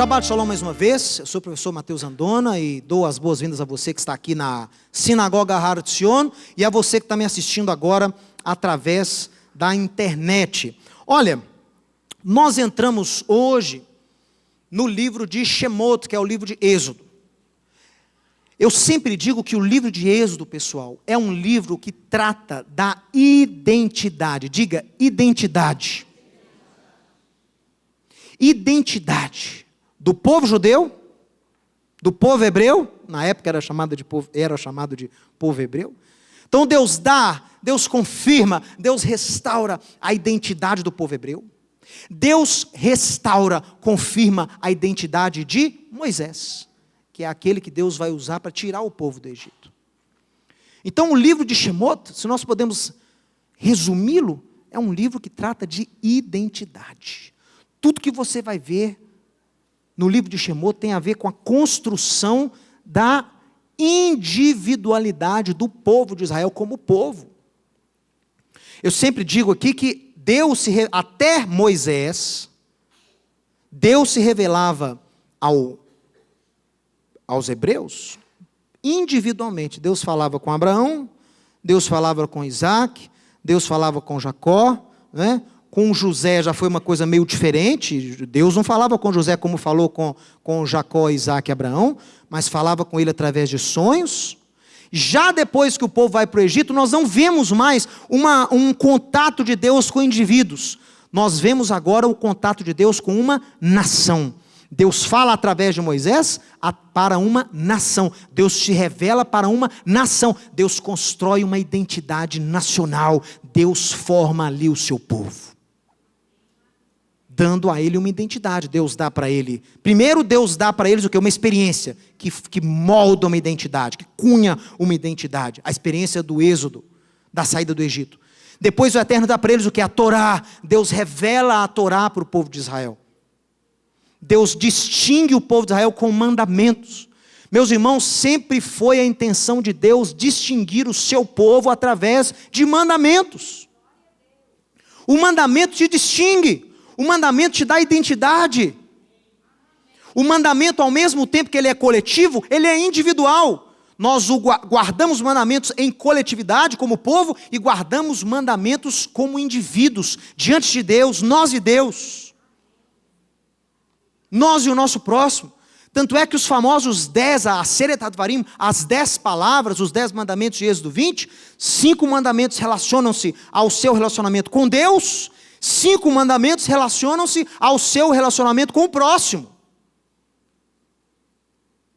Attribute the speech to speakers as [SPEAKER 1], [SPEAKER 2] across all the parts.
[SPEAKER 1] Shabbat Shalom mais uma vez, eu sou o professor Matheus Andona e dou as boas-vindas a você que está aqui na Sinagoga Har Tzion e a você que está me assistindo agora através da internet. Olha, nós entramos hoje no livro de Shemot, que é o livro de Êxodo. Eu sempre digo que o livro de Êxodo, pessoal, é um livro que trata da identidade. Diga, identidade. Identidade do povo judeu, do povo hebreu, na época era chamado de povo hebreu. Então Deus dá, Deus confirma, Deus restaura a identidade do povo hebreu. Deus restaura, confirma a identidade de Moisés, que é aquele que Deus vai usar para tirar o povo do Egito. Então o livro de Shemot, se nós podemos resumi-lo, é um livro que trata de identidade. Tudo que você vai ver no livro de Shemot tem a ver com a construção da individualidade do povo de Israel como povo. Eu sempre digo aqui que até Moisés, Deus se revelava aos hebreus individualmente. Deus falava com Abraão, Deus falava com Isaac, Deus falava com Jacó, né? Com José já foi uma coisa meio diferente. Deus não falava com José como falou com Jacó, Isaac e Abraão, mas falava com ele através de sonhos. Já depois que o povo vai para o Egito, nós não vemos mais um contato de Deus com indivíduos. Nós vemos agora o contato de Deus com uma nação. Deus fala através de Moisés para uma nação. Deus se revela para uma nação. Deus constrói uma identidade nacional. Deus forma ali o seu povo, dando a ele uma identidade. Deus dá para ele, primeiro Deus dá para eles o que? Uma experiência que molda uma identidade, que cunha uma identidade, a experiência do êxodo, da saída do Egito. Depois o Eterno dá para eles o que? A Torá. Deus revela a Torá para o povo de Israel. Deus distingue o povo de Israel com mandamentos. Meus irmãos, sempre foi a intenção de Deus distinguir o seu povo através de mandamentos. O mandamento te distingue. O mandamento te dá identidade. O mandamento, ao mesmo tempo que ele é coletivo, ele é individual. Nós guardamos mandamentos em coletividade como povo e guardamos mandamentos como indivíduos, diante de Deus, nós e Deus. Nós e o nosso próximo. Tanto é que os famosos 10, a Aseret HaDvarim, as 10 palavras, os 10 mandamentos de Êxodo 20, 5 mandamentos relacionam-se ao seu relacionamento com Deus, 5 mandamentos relacionam-se ao seu relacionamento com o próximo.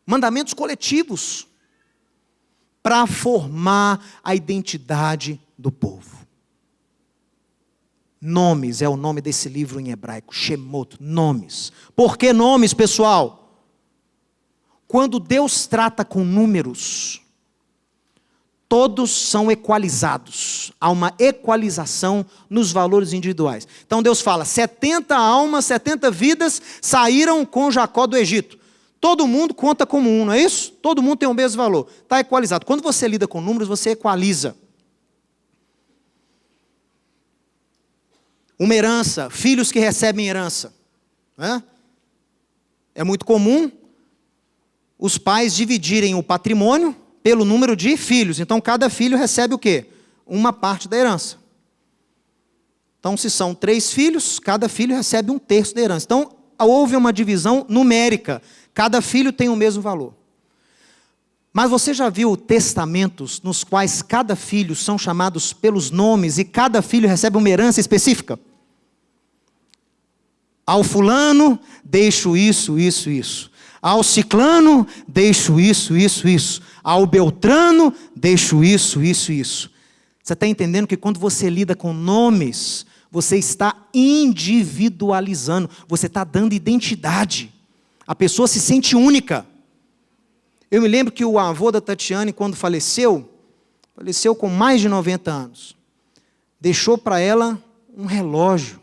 [SPEAKER 1] Mandamentos coletivos para formar a identidade do povo. Nomes é o nome desse livro em hebraico, Shemot, nomes. Por que nomes, pessoal? Quando Deus trata com números, todos são equalizados. Há uma equalização nos valores individuais. Então Deus fala, 70 almas, 70 vidas saíram com Jacó do Egito. Todo mundo conta como um, não é isso? Todo mundo tem o mesmo valor. Está equalizado. Quando você lida com números, você equaliza. Uma herança, filhos que recebem herança. É muito comum os pais dividirem o patrimônio pelo número de filhos. Então, cada filho recebe o quê? Uma parte da herança. Então, se são 3 filhos, cada filho recebe 1/3 da herança. Então, houve uma divisão numérica. Cada filho tem o mesmo valor. Mas você já viu testamentos nos quais cada filho são chamados pelos nomes e cada filho recebe uma herança específica? Ao fulano, deixo isso, isso, isso. Ao ciclano, deixo isso, isso, isso. Ao beltrano, deixo isso, isso, isso. Você está entendendo que quando você lida com nomes, você está individualizando, você está dando identidade. A pessoa se sente única. Eu me lembro que o avô da Tatiane, quando faleceu com mais de 90 anos, deixou para ela um relógio.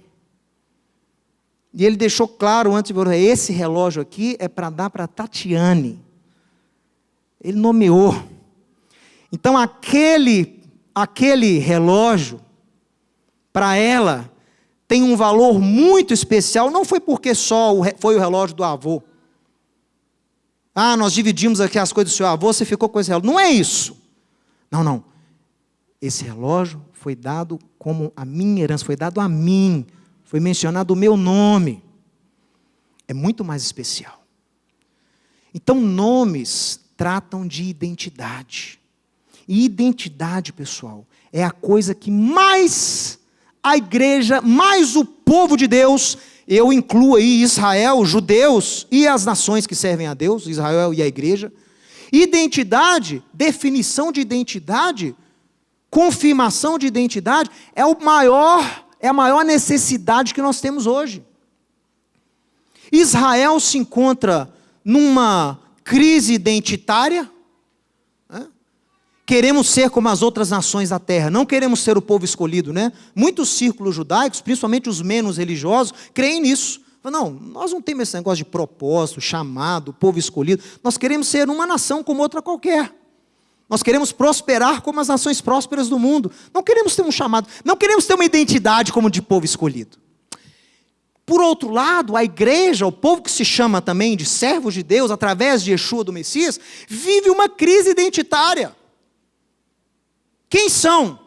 [SPEAKER 1] E ele deixou claro antes de morrer, esse relógio aqui é para dar para Tatiane. Ele nomeou. Então aquele relógio, para ela, tem um valor muito especial. Não foi porque só foi o relógio do avô. Ah, nós dividimos aqui as coisas do seu avô, você ficou com esse relógio. Não é isso. Não. Esse relógio foi dado como a minha herança, foi dado a mim. Foi mencionado o meu nome. É muito mais especial. Então, nomes tratam de identidade. E identidade, pessoal, é a coisa que mais a igreja, mais o povo de Deus, eu incluo aí Israel, judeus e as nações que servem a Deus, Israel e a igreja. Identidade, definição de identidade, confirmação de identidade, é a maior necessidade que nós temos hoje. Israel se encontra numa crise identitária. Queremos ser como as outras nações da terra, não queremos ser o povo escolhido, né? Muitos círculos judaicos, principalmente os menos religiosos, creem nisso. Não, nós não temos esse negócio de propósito, chamado, povo escolhido. Nós queremos ser uma nação como outra qualquer. Nós queremos prosperar como as nações prósperas do mundo. Não queremos ter um chamado, não queremos ter uma identidade como de povo escolhido. Por outro lado, a igreja, o povo que se chama também de servos de Deus, através de Yeshua do Messias, vive uma crise identitária. Quem são?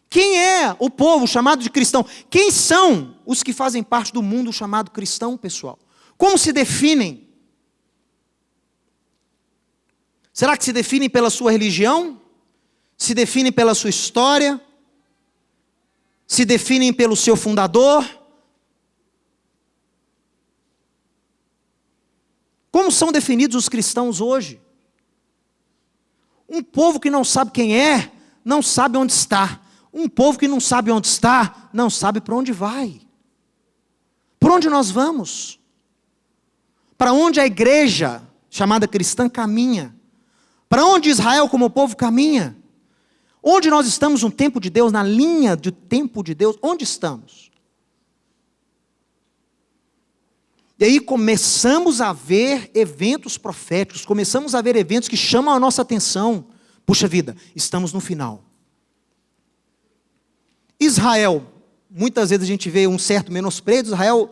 [SPEAKER 1] Quem é o povo chamado de cristão? Quem são os que fazem parte do mundo chamado cristão, pessoal? Como se definem? Será que se definem pela sua religião? Se definem pela sua história? Se definem pelo seu fundador? Como são definidos os cristãos hoje? Um povo que não sabe quem é, não sabe onde está. Um povo que não sabe onde está, não sabe para onde vai. Por onde nós vamos? Para onde a igreja, chamada cristã, caminha? Para onde Israel como povo caminha? Onde nós estamos no tempo de Deus, na linha do tempo de Deus, onde estamos? E aí começamos a ver eventos proféticos, começamos a ver eventos que chamam a nossa atenção. Puxa vida, estamos no final. Israel, muitas vezes a gente vê um certo menosprezo. Israel,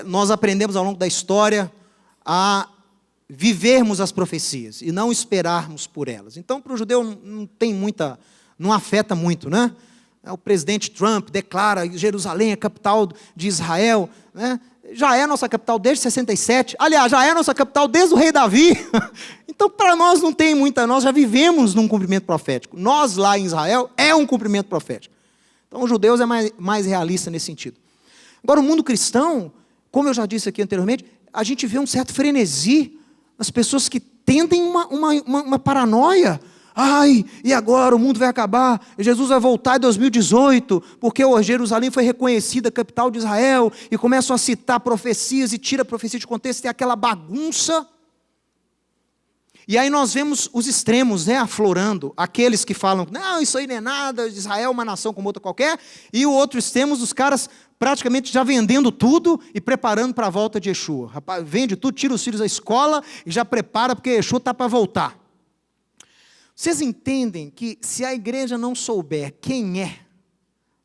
[SPEAKER 1] nós aprendemos ao longo da história a vivermos as profecias e não esperarmos por elas. Então, para o judeu não afeta muito, né? O presidente Trump declara que Jerusalém é a capital de Israel, né? Já é nossa capital desde 67, aliás, já é nossa capital desde o rei Davi. Então, para nós não tem muita, nós já vivemos num cumprimento profético. Nós lá em Israel é um cumprimento profético. Então, os judeus é mais realista nesse sentido. Agora, o mundo cristão, como eu já disse aqui anteriormente, a gente vê um certo frenesi, as pessoas que tendem uma paranoia. Ai, e agora o mundo vai acabar, Jesus vai voltar em 2018, porque Jerusalém foi reconhecida capital de Israel, e começam a citar profecias, e tira a profecia de contexto, tem aquela bagunça. E aí nós vemos os extremos, né, aflorando, aqueles que falam, não, isso aí não é nada, Israel é uma nação como outra qualquer, e o outro extremo, os caras praticamente já vendendo tudo e preparando para a volta de Yeshua. Rapaz, vende tudo, tira os filhos da escola e já prepara, porque Yeshua está para voltar. Vocês entendem que se a igreja não souber quem é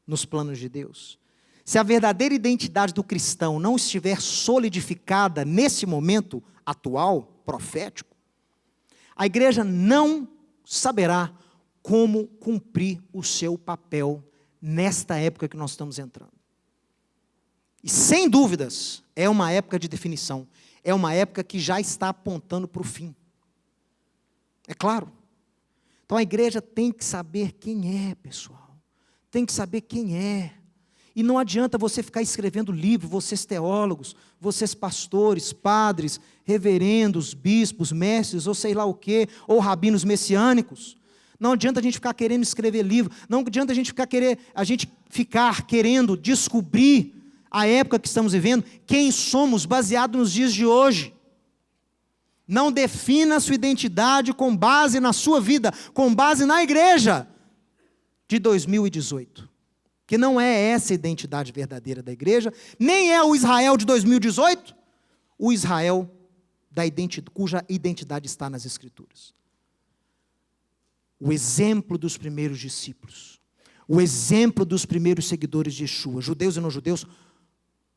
[SPEAKER 1] nos planos de Deus, se a verdadeira identidade do cristão não estiver solidificada nesse momento atual, profético, a igreja não saberá como cumprir o seu papel nesta época que nós estamos entrando. E sem dúvidas, é uma época de definição, é uma época que já está apontando para o fim. É claro. Então a igreja tem que saber quem é, pessoal. Tem que saber quem é. E não adianta você ficar escrevendo livro, vocês teólogos, vocês pastores, padres, reverendos, bispos, mestres, ou sei lá o quê, ou rabinos messiânicos. Não adianta a gente ficar querendo escrever livro, não adianta a gente ficar querendo descobrir a época que estamos vivendo, quem somos baseado nos dias de hoje. Não defina a sua identidade com base na sua vida, com base na igreja de 2018. Que não é essa a identidade verdadeira da igreja, nem é o Israel de 2018, o Israel cuja identidade está nas Escrituras. O exemplo dos primeiros discípulos, o exemplo dos primeiros seguidores de Yeshua, judeus e não judeus,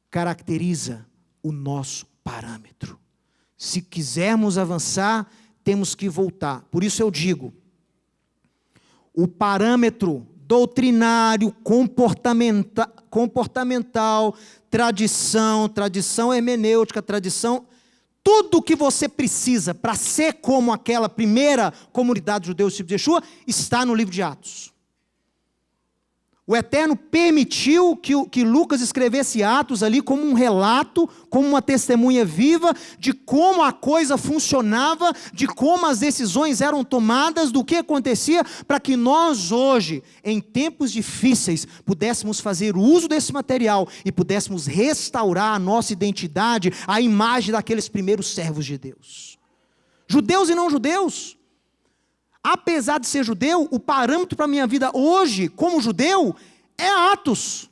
[SPEAKER 1] caracteriza o nosso parâmetro. Se quisermos avançar, temos que voltar. Por isso eu digo, o parâmetro doutrinário, comportamental, tradição hermenêutica, tudo o que você precisa para ser como aquela primeira comunidade judeu do discípulo de Yeshua, está no livro de Atos. O Eterno permitiu que Lucas escrevesse Atos ali como um relato, como uma testemunha viva de como a coisa funcionava, de como as decisões eram tomadas, do que acontecia, para que nós hoje, em tempos difíceis, pudéssemos fazer uso desse material e pudéssemos restaurar a nossa identidade, a imagem daqueles primeiros servos de Deus. Judeus e não judeus. Apesar de ser judeu, o parâmetro para a minha vida hoje, como judeu, é Atos.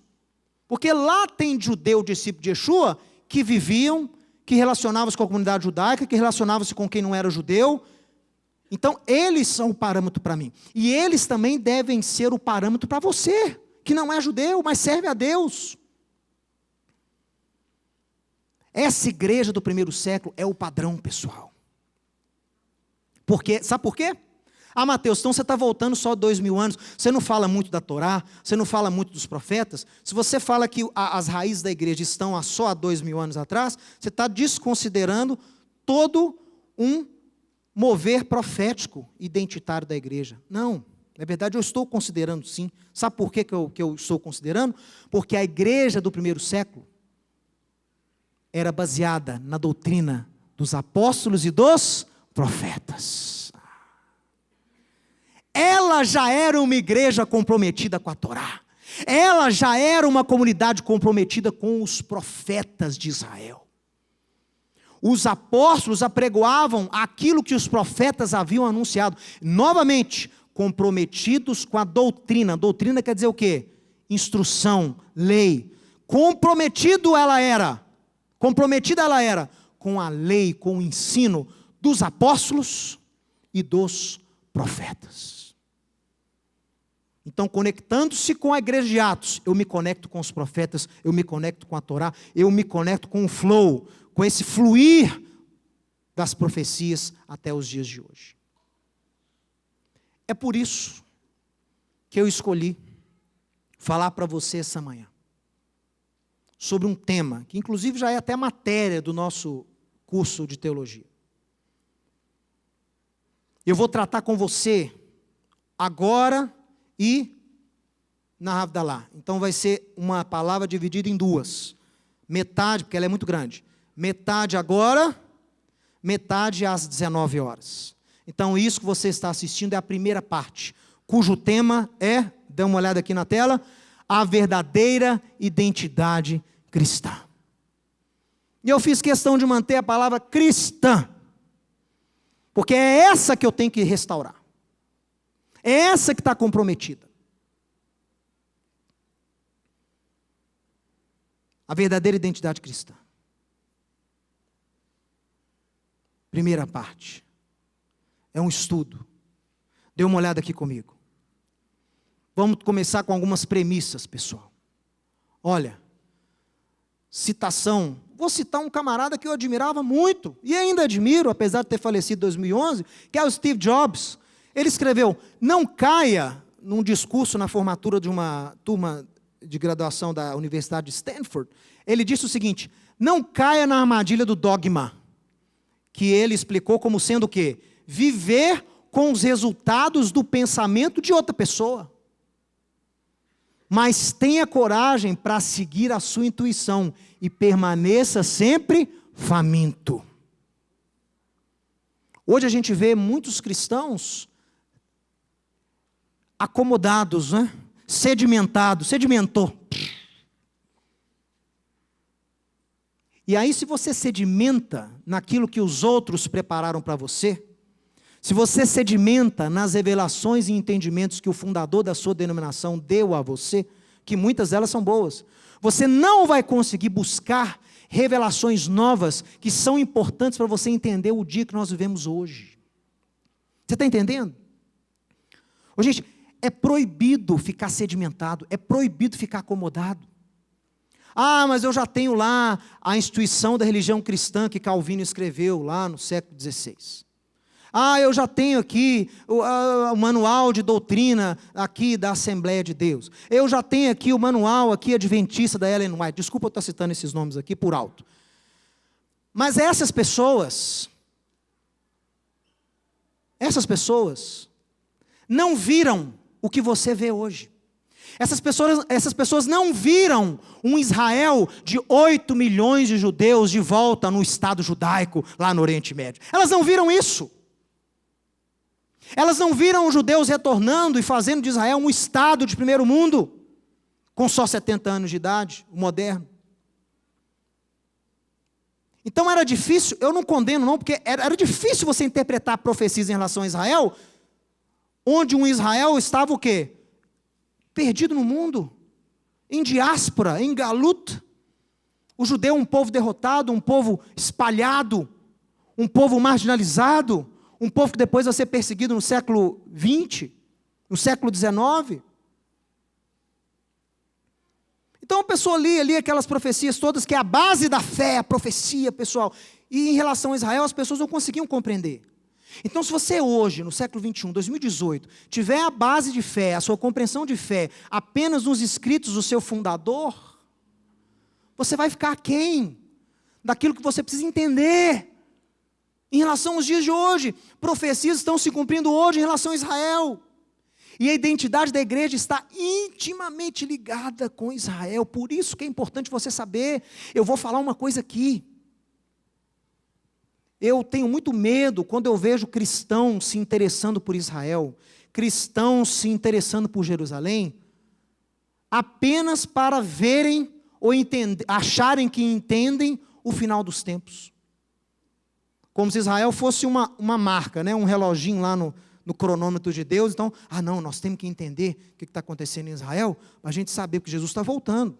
[SPEAKER 1] Porque lá tem judeu, discípulo de Yeshua, que viviam, que relacionavam-se com a comunidade judaica, que relacionavam-se com quem não era judeu. Então, eles são o parâmetro para mim. E eles também devem ser o parâmetro para você, que não é judeu, mas serve a Deus. Essa igreja do primeiro século é o padrão, pessoal. Sabe por quê? Ah, Mateus, então você está voltando só 2000 anos, você não fala muito da Torá, você não fala muito dos profetas. Se você fala que as raízes da igreja estão só há 2000 anos atrás, você está desconsiderando todo um mover profético identitário da igreja. Não, na verdade eu estou considerando sim. Sabe por que eu estou considerando? Porque a igreja do primeiro século era baseada na doutrina dos apóstolos e dos profetas. Ela já era uma igreja comprometida com a Torá. Ela já era uma comunidade comprometida com os profetas de Israel. Os apóstolos apregoavam aquilo que os profetas haviam anunciado. Novamente, comprometidos com a doutrina. Doutrina quer dizer o quê? Instrução, lei. Comprometida ela era com a lei, com o ensino dos apóstolos e dos profetas. Então, conectando-se com a igreja de Atos, eu me conecto com os profetas, eu me conecto com a Torá, eu me conecto com o flow, com esse fluir das profecias até os dias de hoje. É por isso que eu escolhi falar para você essa manhã sobre um tema que inclusive já é até matéria do nosso curso de teologia. Eu vou tratar com você agora e na Havdalah. Então vai ser uma palavra dividida em duas. Metade, porque ela é muito grande. Metade agora, metade às 19 horas. Então isso que você está assistindo é a primeira parte, cujo tema é, dê uma olhada aqui na tela, a verdadeira identidade cristã. E eu fiz questão de manter a palavra cristã, porque é essa que eu tenho que restaurar. É essa que está comprometida. A verdadeira identidade cristã. Primeira parte. É um estudo. Dê uma olhada aqui comigo. Vamos começar com algumas premissas, pessoal. Olha, citação. Vou citar um camarada que eu admirava muito, e ainda admiro, apesar de ter falecido em 2011, que é o Steve Jobs. Ele escreveu, não caia num discurso na formatura de uma turma de graduação da Universidade de Stanford. Ele disse o seguinte, não caia na armadilha do dogma, que ele explicou como sendo o quê? Viver com os resultados do pensamento de outra pessoa. Mas tenha coragem para seguir a sua intuição e permaneça sempre faminto. Hoje a gente vê muitos cristãos acomodados, né? Sedimentou. E aí, se você sedimenta naquilo que os outros prepararam para você, se você sedimenta nas revelações e entendimentos que o fundador da sua denominação deu a você, que muitas delas são boas, você não vai conseguir buscar revelações novas que são importantes para você entender o dia que nós vivemos hoje. Você está entendendo? Ô, gente, é proibido ficar sedimentado, é proibido ficar acomodado. Ah, mas eu já tenho lá a instituição da religião cristã que Calvino escreveu lá no século XVI. Ah, eu já tenho aqui o manual de doutrina aqui da Assembleia de Deus. Eu já tenho aqui o manual aqui adventista da Ellen White. Desculpa eu estar citando esses nomes aqui por alto. Mas essas pessoas não viram o que você vê hoje. Essas pessoas não viram um Israel de 8 milhões de judeus de volta no Estado judaico, lá no Oriente Médio. Elas não viram isso. Elas não viram os judeus retornando e fazendo de Israel um Estado de primeiro mundo, com só 70 anos de idade, o moderno. Então era difícil, eu não condeno não, porque era difícil você interpretar profecias em relação a Israel, onde um Israel estava o quê? Perdido no mundo, em diáspora, em galut. O judeu um povo derrotado, um povo espalhado, um povo marginalizado, um povo que depois vai ser perseguido no século XX, no século XIX. Então a pessoa lia aquelas profecias todas, que é a base da fé, a profecia, pessoal. E em relação a Israel, as pessoas não conseguiam compreender. Então se você hoje, no século XXI, 2018, tiver a base de fé, a sua compreensão de fé, apenas nos escritos do seu fundador, você vai ficar aquém daquilo que você precisa entender. Em relação aos dias de hoje, profecias estão se cumprindo hoje em relação a Israel. E a identidade da igreja está intimamente ligada com Israel. Por isso que é importante você saber. Eu vou falar uma coisa aqui. Eu tenho muito medo quando eu vejo cristãos se interessando por Israel, cristãos se interessando por Jerusalém, apenas para verem ou acharem que entendem o final dos tempos. Como se Israel fosse uma marca, né? Um reloginho lá no cronômetro de Deus. Então, não, nós temos que entender o que está acontecendo em Israel, para a gente saber que Jesus está voltando.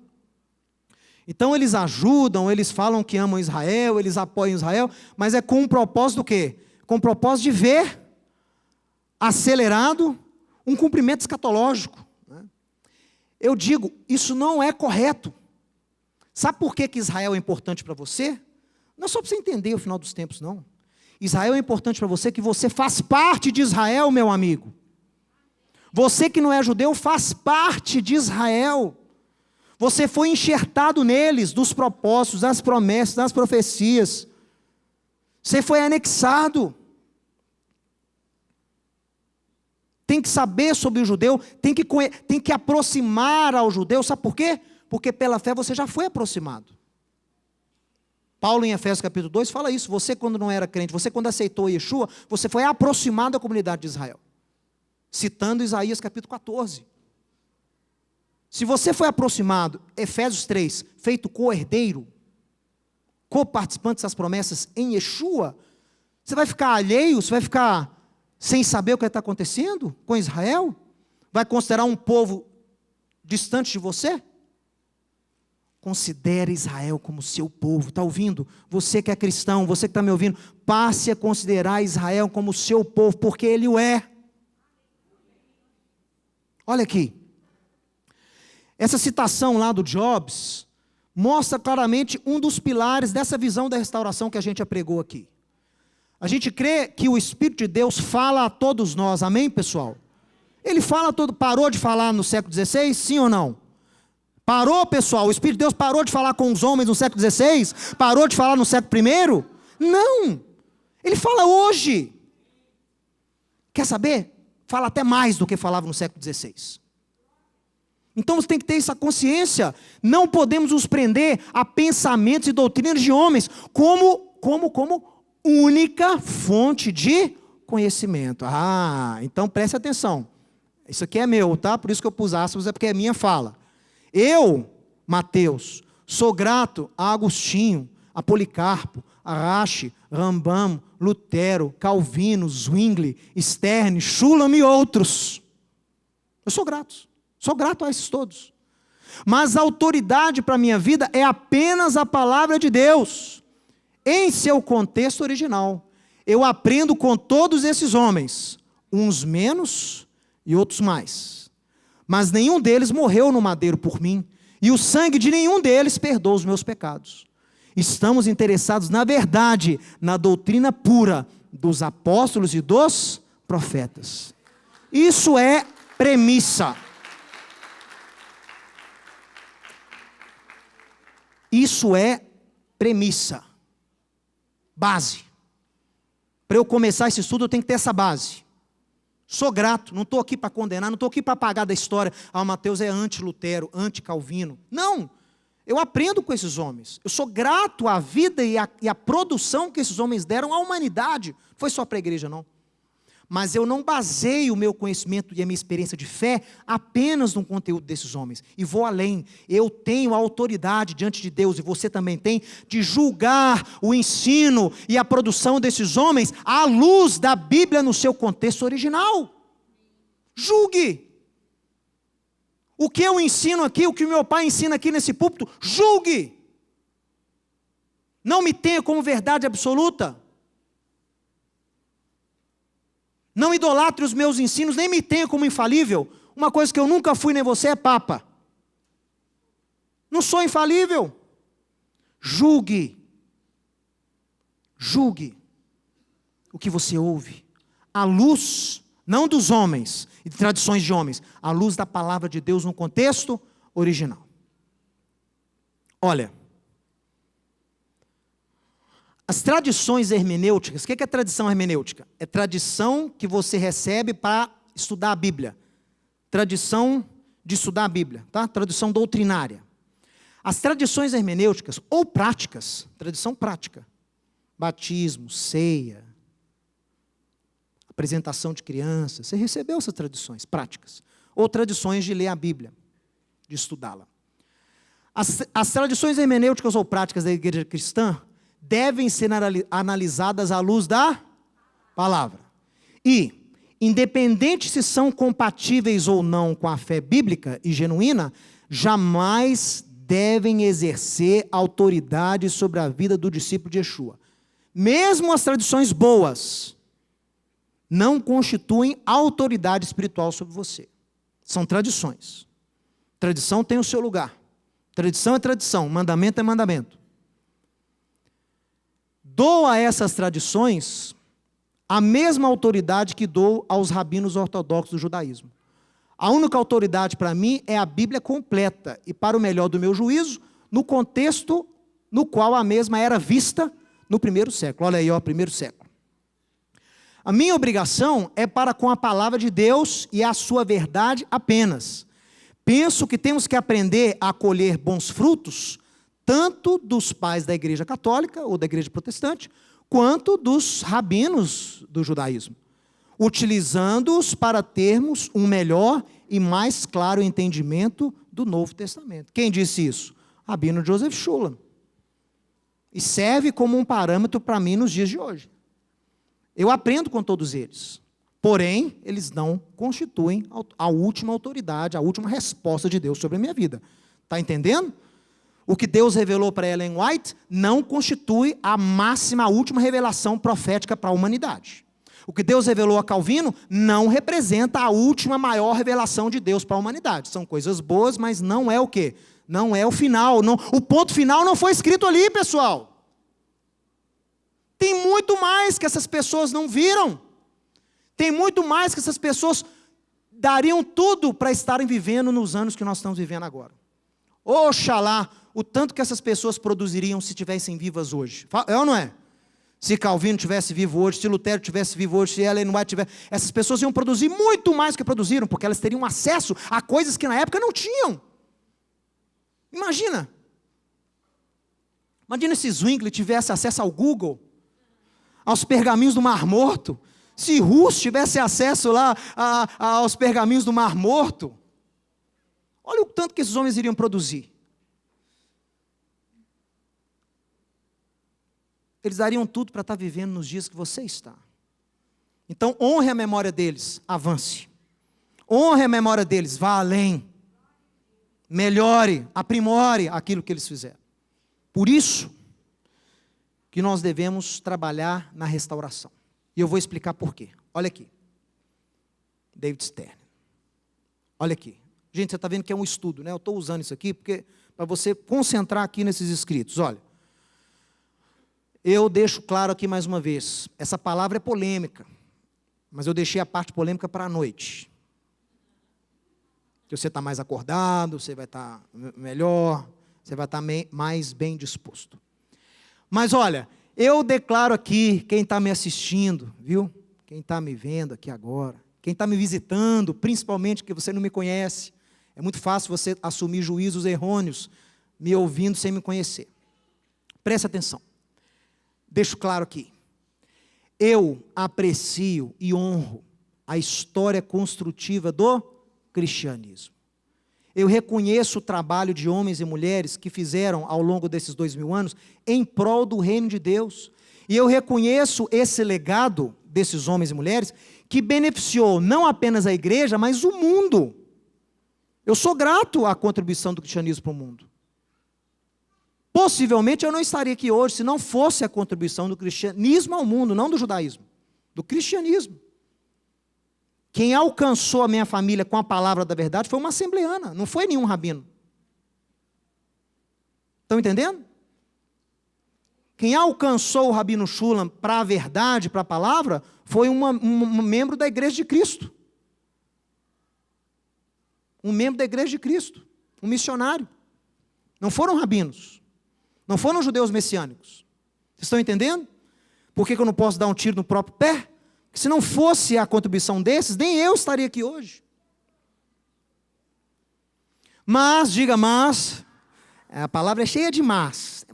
[SPEAKER 1] Então eles ajudam, eles falam que amam Israel, eles apoiam Israel, mas é com o propósito do quê? Com o propósito de ver acelerado um cumprimento escatológico. Eu digo, isso não é correto. Sabe por que Israel é importante para você? Não é só para você entender o final dos tempos, não. Israel é importante para você, que você faz parte de Israel, meu amigo. Você que não é judeu faz parte de Israel. Você foi enxertado neles, dos propósitos, das promessas, das profecias. Você foi anexado. Tem que saber sobre o judeu, tem que aproximar ao judeu. Sabe por quê? Porque pela fé você já foi aproximado. Paulo em Efésios capítulo 2 fala isso. Você quando não era crente, você quando aceitou Yeshua, você foi aproximado da comunidade de Israel. Citando Isaías capítulo 14. Se você foi aproximado, Efésios 3, feito co-herdeiro, co-participante dessas promessas em Yeshua, você vai ficar alheio, você vai ficar sem saber o que está acontecendo com Israel? Vai considerar um povo distante de você? Considere Israel como seu povo. Está ouvindo? Você que é cristão, você que está me ouvindo, passe a considerar Israel como seu povo, porque ele o é. Olha aqui. Essa citação lá do Jobs mostra claramente um dos pilares dessa visão da restauração que a gente apregou aqui. A gente crê que o Espírito de Deus fala a todos nós, amém, pessoal? Ele parou de falar no século XVI, sim ou não? Parou, pessoal? O Espírito de Deus parou de falar com os homens no século XVI? Parou de falar no século I? Não! Ele fala hoje. Quer saber? Fala até mais do que falava no século XVI. Então você tem que ter essa consciência. Não podemos nos prender a pensamentos e doutrinas de homens como única fonte de conhecimento. Então preste atenção. Isso aqui é meu, tá? Por isso que eu pus aspas, é porque é minha fala. Eu, Mateus, sou grato a Agostinho, a Policarpo, a Rashi, Rambam, Lutero, Calvino, Zwingli, Stern, Schulam e outros. Eu sou grato. Sou grato a esses todos. Mas a autoridade para a minha vida é apenas a palavra de Deus. Em seu contexto original. Eu aprendo com todos esses homens. Uns menos e outros mais. Mas nenhum deles morreu no madeiro por mim. e o sangue de nenhum deles perdoa os meus pecados. Estamos interessados na verdade, na doutrina pura dos apóstolos e dos profetas. Isso é premissa. Isso é premissa. Base. Para eu começar esse estudo, eu tenho que ter essa base. Sou grato, não estou aqui para condenar, não estou aqui para apagar da história. Ah, o Mateus é anti-Lutero, anti-Calvino. Não, eu aprendo com esses homens. Eu sou grato à vida e à produção que esses homens deram à humanidade. Não foi só para a igreja, não. Mas eu não baseio o meu conhecimento e a minha experiência de fé apenas no conteúdo desses homens. E vou além. Eu tenho a autoridade diante de Deus, e você também tem, de julgar o ensino e a produção desses homens à luz da Bíblia no seu contexto original. Julgue. O que eu ensino aqui, o que meu pai ensina aqui nesse púlpito, julgue. Não me tenha como verdade absoluta. Não idolatre os meus ensinos, nem me tenha como infalível. Uma coisa que eu nunca fui nem você é papa. Não sou infalível. Julgue. Julgue o que você ouve. À luz, não dos homens e de tradições de homens, à luz da palavra de Deus no contexto original. Olha, as tradições hermenêuticas, o que é tradição hermenêutica? É tradição que você recebe para estudar a Bíblia. Tradição de estudar a Bíblia, tá? Tradição doutrinária. As tradições hermenêuticas, ou práticas, tradição prática, batismo, ceia, apresentação de crianças, você recebeu essas tradições práticas. Ou tradições de ler a Bíblia, de estudá-la. As tradições hermenêuticas ou práticas da igreja cristã devem ser analisadas à luz da palavra. E, independente se são compatíveis ou não com a fé bíblica e genuína, jamais devem exercer autoridade sobre a vida do discípulo de Yeshua. Mesmo as tradições boas não constituem autoridade espiritual sobre você. São tradições. Tradição tem o seu lugar. Tradição é tradição, mandamento é mandamento. Dou a essas tradições a mesma autoridade que dou aos rabinos ortodoxos do judaísmo. A única autoridade para mim é a Bíblia completa, e para o melhor do meu juízo, no contexto no qual a mesma era vista no primeiro século. Olha aí, ó, primeiro século. A minha obrigação é para com a palavra de Deus e a sua verdade apenas. Penso que temos que aprender a colher bons frutos, tanto dos pais da igreja católica ou da igreja protestante, quanto dos rabinos do judaísmo, utilizando-os para termos um melhor e mais claro entendimento do Novo Testamento. Quem disse isso? Rabino Joseph Shulam. E serve como um parâmetro para mim nos dias de hoje. Eu aprendo com todos eles, porém, eles não constituem a última autoridade, a última resposta de Deus sobre a minha vida. Está entendendo? O que Deus revelou para Ellen White não constitui a máxima, a última revelação profética para a humanidade. O que Deus revelou a Calvino não representa a última maior revelação de Deus para a humanidade. São coisas boas, mas não é o quê? Não é o final. Não, o ponto final não foi escrito ali, pessoal. Tem muito mais que essas pessoas não viram. Tem muito mais que essas pessoas dariam tudo para estarem vivendo nos anos que nós estamos vivendo agora. Oxalá, o tanto que essas pessoas produziriam se estivessem vivas hoje. É ou não é? Se Calvino estivesse vivo hoje, se Lutero estivesse vivo hoje, se Ellen White tivesse... Essas pessoas iam produzir muito mais do que produziram, porque elas teriam acesso a coisas que na época não tinham. Imagina. Imagina se Zwingli tivesse acesso ao Google, aos pergaminhos do Mar Morto. Se Hus tivesse acesso lá aos pergaminhos do Mar Morto. Olha o tanto que esses homens iriam produzir. Eles dariam tudo para estar vivendo nos dias que você está. Então, honre a memória deles, avance. Honre a memória deles, vá além. Melhore, aprimore aquilo que eles fizeram. Por isso que nós devemos trabalhar na restauração. E eu vou explicar por quê. Olha aqui. David Stern. Olha aqui. Gente, você está vendo que é um estudo, né? Eu estou usando isso aqui para você concentrar aqui nesses escritos. Olha, eu deixo claro aqui mais uma vez, essa palavra é polêmica, mas eu deixei a parte polêmica para a noite. Que você está mais acordado, você vai estar melhor, você vai estar mais bem disposto. Mas olha, eu declaro aqui, quem está me assistindo, viu? Quem está me vendo aqui agora, quem está me visitando, principalmente que você não me conhece, é muito fácil você assumir juízos errôneos, me ouvindo sem me conhecer. Preste atenção. Deixo claro aqui. Eu aprecio e honro a história construtiva do cristianismo. Eu reconheço o trabalho de homens e mulheres que fizeram ao longo desses 2000 anos em prol do reino de Deus. E eu reconheço esse legado desses homens e mulheres que beneficiou não apenas a igreja, mas o mundo. Eu sou grato à contribuição do cristianismo para o mundo. Possivelmente eu não estaria aqui hoje se não fosse a contribuição do cristianismo ao mundo, não do judaísmo, do cristianismo. Quem alcançou a minha família com a palavra da verdade foi uma assembleana, não foi nenhum rabino. Estão entendendo? Quem alcançou o Rabino Shulam para a verdade, para a palavra, foi um membro da Igreja de Cristo. Um membro da Igreja de Cristo, um missionário. Não foram rabinos, não foram judeus messiânicos. Vocês estão entendendo? Por que eu não posso dar um tiro no próprio pé? Porque se não fosse a contribuição desses, nem eu estaria aqui hoje. Mas, diga mas, a palavra é cheia de mas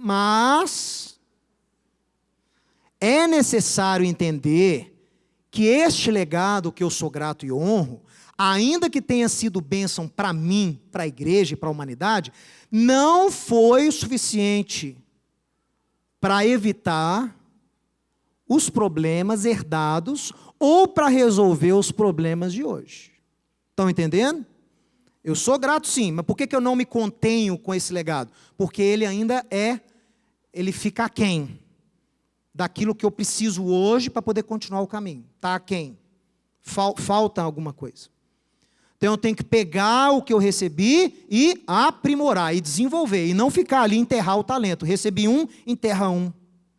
[SPEAKER 1] é necessário entender que este legado que eu sou grato e honro, ainda que tenha sido bênção para mim, para a igreja e para a humanidade, não foi o suficiente para evitar os problemas herdados ou para resolver os problemas de hoje. Estão entendendo? Eu sou grato sim, mas por que eu não me contenho com esse legado? Porque ele ainda ele fica aquém daquilo que eu preciso hoje para poder continuar o caminho. Está aquém. Falta alguma coisa. Então eu tenho que pegar o que eu recebi e aprimorar, e desenvolver, e não ficar ali, enterrar o talento. Recebi um, enterra um.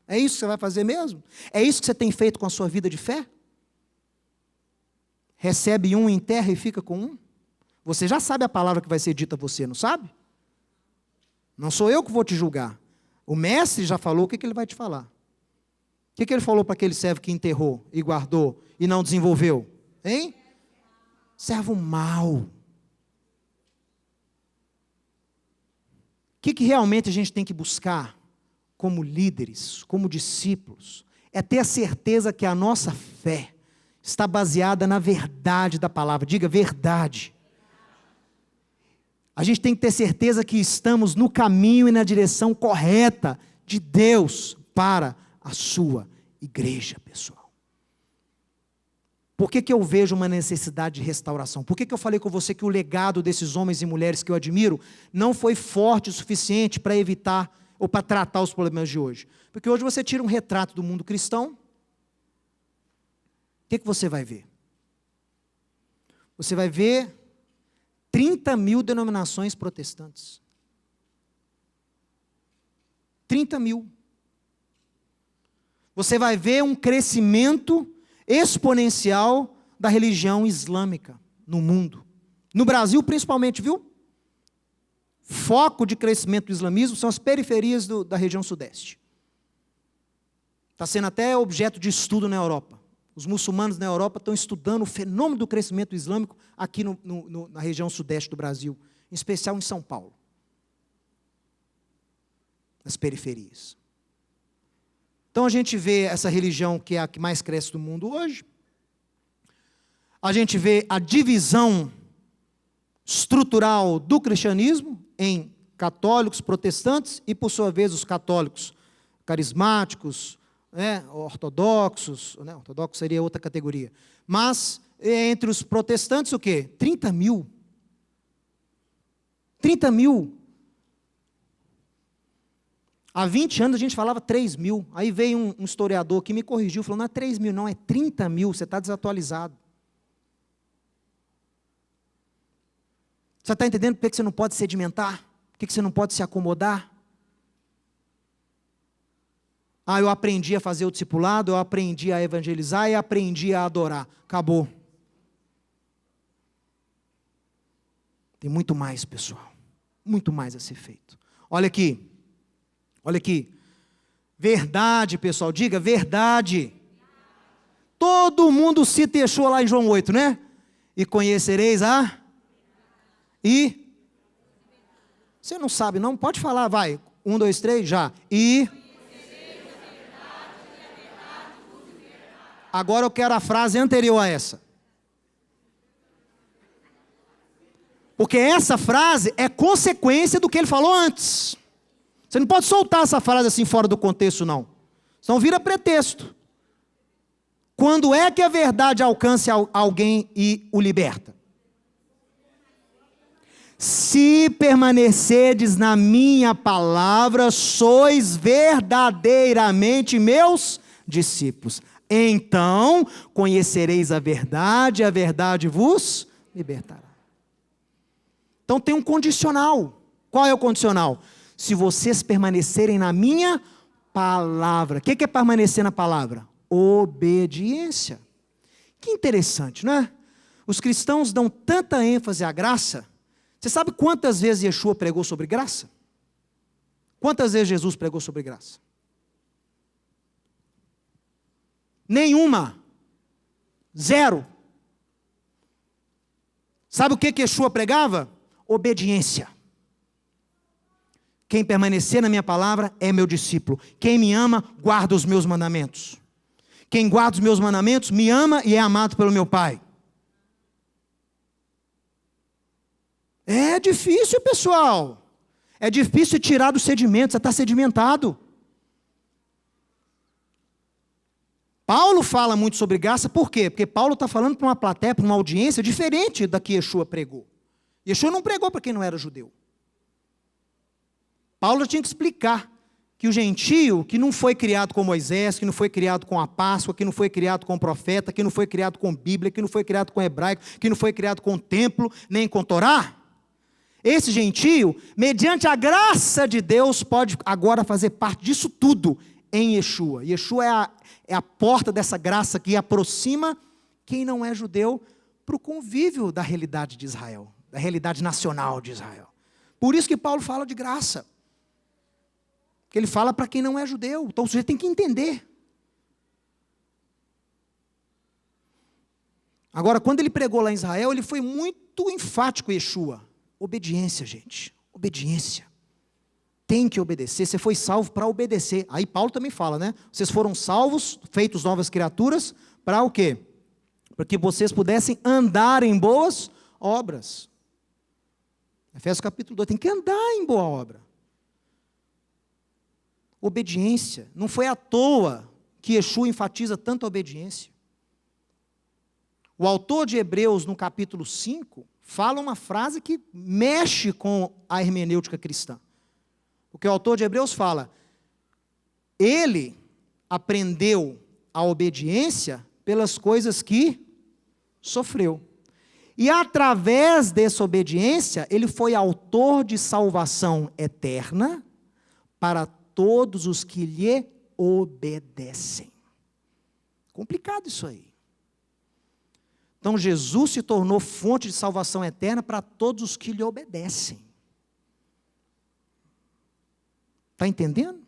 [SPEAKER 1] É isso que você vai fazer mesmo? É isso que você tem feito com a sua vida de fé? Recebe um, enterra e fica com um? Você já sabe a palavra que vai ser dita a você, não sabe? Não sou eu que vou te julgar. O mestre já falou, o que ele vai te falar? O que ele falou para aquele servo que enterrou e guardou e não desenvolveu? Hein? Servo mau. O que realmente a gente tem que buscar como líderes, como discípulos? É ter a certeza que a nossa fé está baseada na verdade da palavra. Diga, verdade. A gente tem que ter certeza que estamos no caminho e na direção correta de Deus para a sua igreja, pessoal. Por que eu vejo uma necessidade de restauração? Por que eu falei com você que o legado desses homens e mulheres que eu admiro não foi forte o suficiente para evitar ou para tratar os problemas de hoje? Porque hoje você tira um retrato do mundo cristão, o que você vai ver? Você vai ver 30 mil denominações protestantes. 30 mil. Você vai ver um crescimento exponencial da religião islâmica no mundo. No Brasil, principalmente, viu? Foco de crescimento do islamismo são as periferias da região sudeste. Está sendo até objeto de estudo na Europa. Os muçulmanos na Europa estão estudando o fenômeno do crescimento islâmico aqui na região sudeste do Brasil, em especial em São Paulo. Nas periferias. Então a gente vê essa religião que é a que mais cresce do mundo hoje. A gente vê a divisão estrutural do cristianismo em católicos, protestantes e, por sua vez, os católicos carismáticos, ortodoxos. Ortodoxo seria outra categoria. Mas entre os protestantes o quê? 30 mil. 30 mil. Há 20 anos a gente falava 3 mil. Aí veio um historiador que me corrigiu, falou, não é 3 mil, não, é 30 mil, você está desatualizado. Você está entendendo por que você não pode sedimentar? Por que você não pode se acomodar? Eu aprendi a fazer o discipulado, eu aprendi a evangelizar e aprendi a adorar. Acabou. Tem muito mais, pessoal. Muito mais a ser feito. Olha aqui. Olha aqui. Verdade, pessoal. Diga verdade. Todo mundo cita Yeshua lá em João 8, né? E conhecereis a... E... Você não sabe não? Pode falar, vai. 1, 2, 3, já. E... Agora eu quero a frase anterior a essa. Porque essa frase é consequência do que ele falou antes. Você não pode soltar essa frase assim fora do contexto, não. Senão vira pretexto. Quando é que a verdade alcança alguém e o liberta? Se permanecerdes na minha palavra, sois verdadeiramente meus discípulos. Então conhecereis a verdade vos libertará. Então tem um condicional. Qual é o condicional? Se vocês permanecerem na minha palavra. O que é permanecer na palavra? Obediência. Que interessante, não é? Os cristãos dão tanta ênfase à graça. Você sabe quantas vezes Yeshua pregou sobre graça? Quantas vezes Jesus pregou sobre graça? Nenhuma. 0. Sabe o que Yeshua pregava? Obediência. Quem permanecer na minha palavra é meu discípulo. Quem me ama, guarda os meus mandamentos. Quem guarda os meus mandamentos, me ama e é amado pelo meu Pai. É difícil, pessoal. É difícil tirar do sedimento, você está sedimentado. Paulo fala muito sobre graça, por quê? Porque Paulo está falando para uma plateia, para uma audiência diferente da que Yeshua pregou. Yeshua não pregou para quem não era judeu. Paulo tinha que explicar que o gentio, que não foi criado com Moisés, que não foi criado com a Páscoa, que não foi criado com o profeta, que não foi criado com Bíblia, que não foi criado com hebraico, que não foi criado com templo, nem com Torá, esse gentio, mediante a graça de Deus, pode agora fazer parte disso tudo em Yeshua. Yeshua é a porta dessa graça que aproxima quem não é judeu para o convívio da realidade de Israel, da realidade nacional de Israel. Por isso que Paulo fala de graça. Que ele fala para quem não é judeu. Então o sujeito tem que entender. Agora, quando ele pregou lá em Israel, ele foi muito enfático, Yeshua. Obediência, gente. Obediência. Tem que obedecer. Você foi salvo para obedecer. Aí Paulo também fala, né? Vocês foram salvos, feitos novas criaturas, para o quê? Para que vocês pudessem andar em boas obras. Efésios capítulo 2, tem que andar em boa obra. Obediência. Não foi à toa que Yeshua enfatiza tanto a obediência. O autor de Hebreus, no capítulo 5, fala uma frase que mexe com a hermenêutica cristã. Porque o autor de Hebreus fala, ele aprendeu a obediência pelas coisas que sofreu. E através dessa obediência, ele foi autor de salvação eterna para todos os que lhe obedecem. Complicado isso aí. Então Jesus se tornou fonte de salvação eterna para todos os que lhe obedecem. Está entendendo?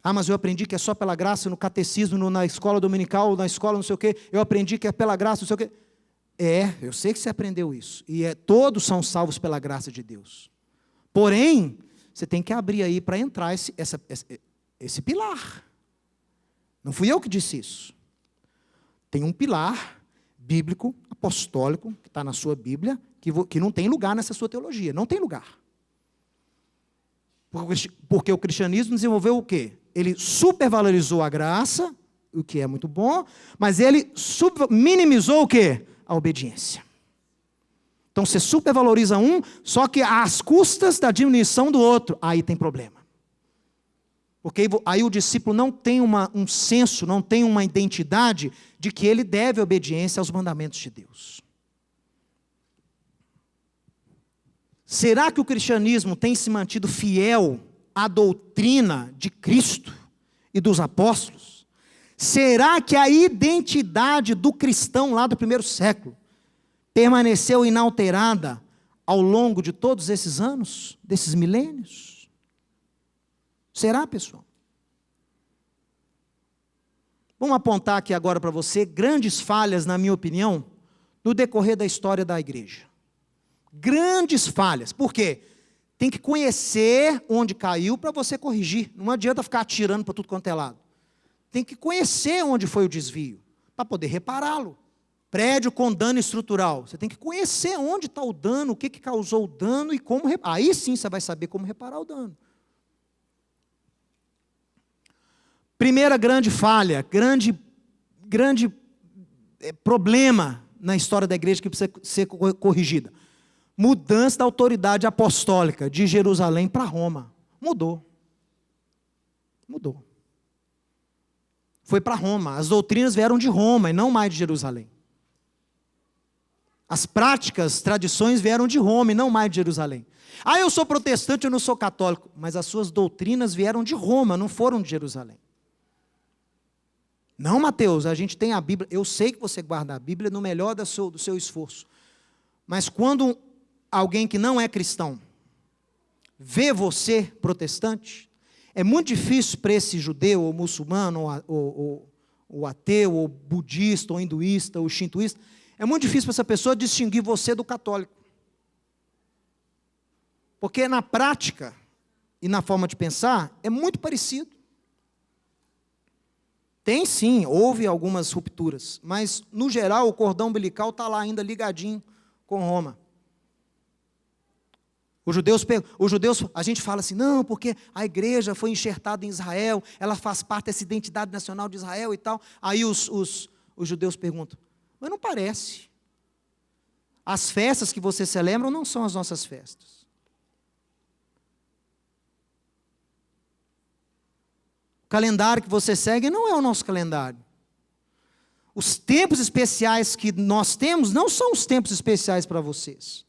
[SPEAKER 1] Mas eu aprendi que é só pela graça no catecismo, na escola dominical, na escola não sei o quê. Eu aprendi que é pela graça, não sei o quê. Eu sei que você aprendeu isso. E todos são salvos pela graça de Deus. Porém, você tem que abrir aí para entrar esse pilar. Não fui eu que disse isso. Tem um pilar bíblico, apostólico, que está na sua Bíblia, que não tem lugar nessa sua teologia. Não tem lugar. Porque o cristianismo desenvolveu o quê? Ele supervalorizou a graça, o que é muito bom, mas ele minimizou o quê? A obediência. Então você supervaloriza um, só que às custas da diminuição do outro. Aí tem problema. Porque aí o discípulo não tem um senso, não tem uma identidade de que ele deve obediência aos mandamentos de Deus. Será que o cristianismo tem se mantido fiel à doutrina de Cristo e dos apóstolos? Será que a identidade do cristão lá do primeiro século permaneceu inalterada ao longo de todos esses anos, desses milênios? Será, pessoal? Vamos apontar aqui agora para você grandes falhas, na minha opinião, no decorrer da história da igreja. Grandes falhas. Por quê? Tem que conhecer onde caiu para você corrigir. Não adianta ficar atirando para tudo quanto é lado. Tem que conhecer onde foi o desvio, para poder repará-lo. Prédio com dano estrutural. Você tem que conhecer onde está o dano, o que causou o dano e como... Aí sim você vai saber como reparar o dano. Primeira grande falha, grande problema na história da igreja que precisa ser corrigida. Mudança da autoridade apostólica de Jerusalém para Roma. Mudou. Foi para Roma. As doutrinas vieram de Roma e não mais de Jerusalém. As práticas, tradições vieram de Roma e não mais de Jerusalém. Ah, eu sou protestante, eu não sou católico. Mas as suas doutrinas vieram de Roma, não foram de Jerusalém. Não, Mateus, a gente tem a Bíblia. Eu sei que você guarda a Bíblia no melhor do seu esforço. Mas quando alguém que não é cristão vê você protestante, é muito difícil para esse judeu, ou muçulmano, ou ateu, ou budista, ou hinduísta, ou shintoísta, é muito difícil para essa pessoa distinguir você do católico. Porque na prática e na forma de pensar, é muito parecido. Tem sim, houve algumas rupturas, mas no geral o cordão umbilical está lá ainda ligadinho com Roma. Os judeus, a gente fala assim, não, porque a igreja foi enxertada em Israel, ela faz parte dessa identidade nacional de Israel e tal. Aí os judeus perguntam, mas não parece. As festas que vocês celebram não são as nossas festas. O calendário que você segue não é o nosso calendário. Os tempos especiais que nós temos não são os tempos especiais para vocês.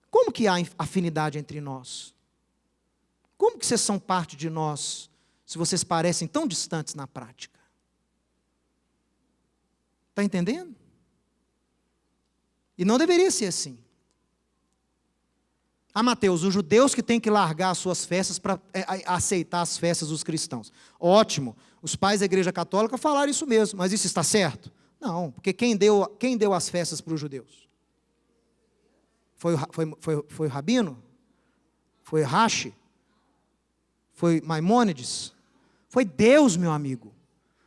[SPEAKER 1] Como que há afinidade entre nós? Como que vocês são parte de nós, se vocês parecem tão distantes na prática? Está entendendo? E não deveria ser assim. Ah, Mateus, os judeus que têm que largar as suas festas para aceitar as festas dos cristãos. Ótimo, os pais da igreja católica falaram isso mesmo, mas isso está certo? Não, porque quem deu as festas para os judeus? Foi o Rabino? Foi Rashi? Foi Maimônides? Foi Deus, meu amigo.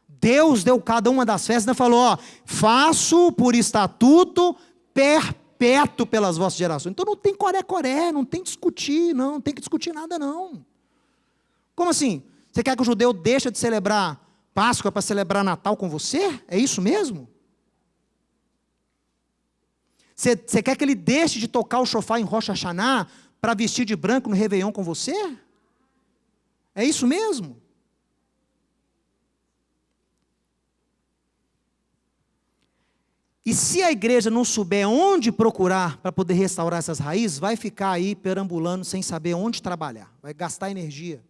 [SPEAKER 1] Deus deu cada uma das festas e falou, ó, faço por estatuto perpétuo pelas vossas gerações. Então não tem coré-coré, não tem discutir, não tem que discutir nada não. Como assim? Você quer que o judeu deixe de celebrar Páscoa para celebrar Natal com você? É isso mesmo? Você quer que ele deixe de tocar o shofar em Rosh Hashanah para vestir de branco no Réveillon com você? É isso mesmo? E se a igreja não souber onde procurar para poder restaurar essas raízes, vai ficar aí perambulando sem saber onde trabalhar. Vai gastar energia.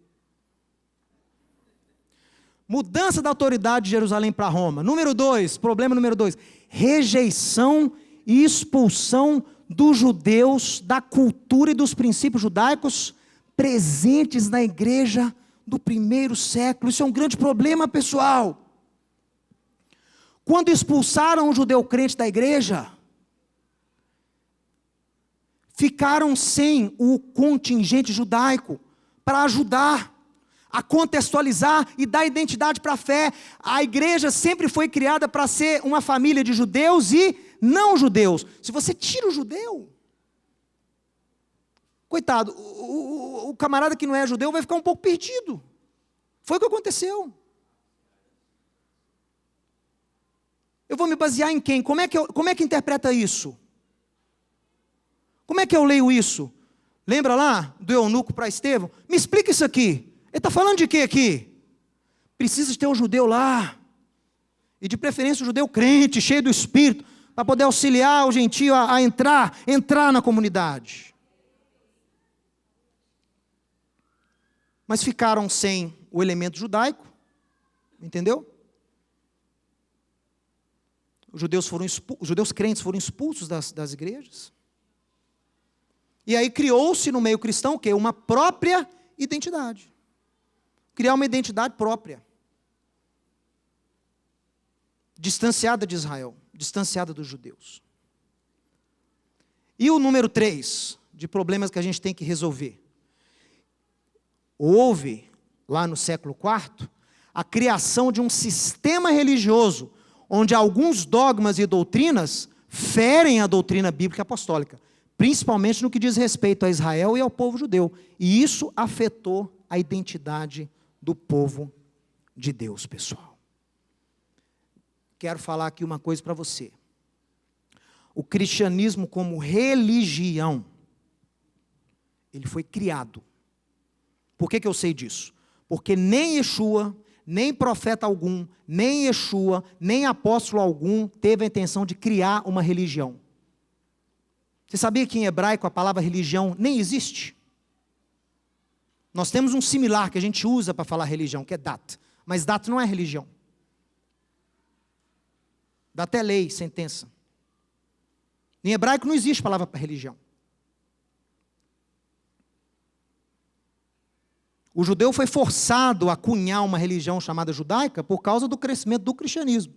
[SPEAKER 1] Mudança da autoridade de Jerusalém para Roma. Problema número 2. Rejeição e expulsão dos judeus da cultura e dos princípios judaicos presentes na igreja do primeiro século. Isso é um grande problema, pessoal. Quando expulsaram o judeu crente da igreja, ficaram sem o contingente judaico para ajudar a contextualizar e dar identidade para a fé. A igreja sempre foi criada para ser uma família de judeus e não judeus. Se você tira o judeu, coitado, o camarada que não é judeu vai ficar um pouco perdido. Foi o que aconteceu. Eu vou me basear em quem? Como é que interpreta isso? Como é que eu leio isso? Lembra lá do eunuco para Estevão? Me explica isso aqui. Ele está falando de quê aqui? Precisa de ter um judeu lá. E de preferência um judeu crente, cheio do Espírito, para poder auxiliar o gentio a entrar na comunidade. Mas ficaram sem o elemento judaico, entendeu? Os judeus crentes foram expulsos das igrejas. E aí criou-se no meio cristão o quê? Uma própria identidade. Criar uma identidade própria. Distanciada de Israel, distanciada dos judeus. E o número 3 de problemas que a gente tem que resolver. Houve, lá no século IV, a criação de um sistema religioso, onde alguns dogmas e doutrinas ferem a doutrina bíblica apostólica, principalmente no que diz respeito a Israel e ao povo judeu. E isso afetou a identidade do povo de Deus, pessoal. Quero falar aqui uma coisa para você. O cristianismo como religião, ele foi criado. Por que eu sei disso? Porque nem Yeshua, nem profeta algum, nem Yeshua, nem apóstolo algum teve a intenção de criar uma religião. Você sabia que em hebraico a palavra religião nem existe? Nós temos um similar que a gente usa para falar religião, que é dat. Mas dat não é religião. Dat é lei, sentença. Em hebraico não existe palavra para religião. O judeu foi forçado a cunhar uma religião chamada judaica por causa do crescimento do cristianismo.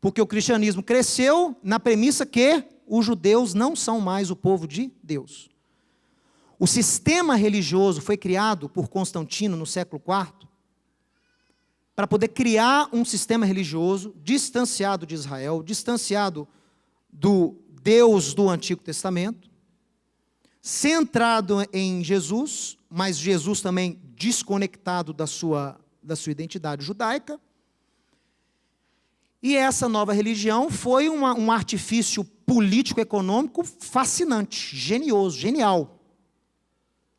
[SPEAKER 1] Porque o cristianismo cresceu na premissa que os judeus não são mais o povo de Deus. O sistema religioso foi criado por Constantino no século IV para poder criar um sistema religioso distanciado de Israel, distanciado do Deus do Antigo Testamento, centrado em Jesus, mas Jesus também desconectado da sua identidade judaica. E essa nova religião foi um artifício político-econômico fascinante, genioso, genial.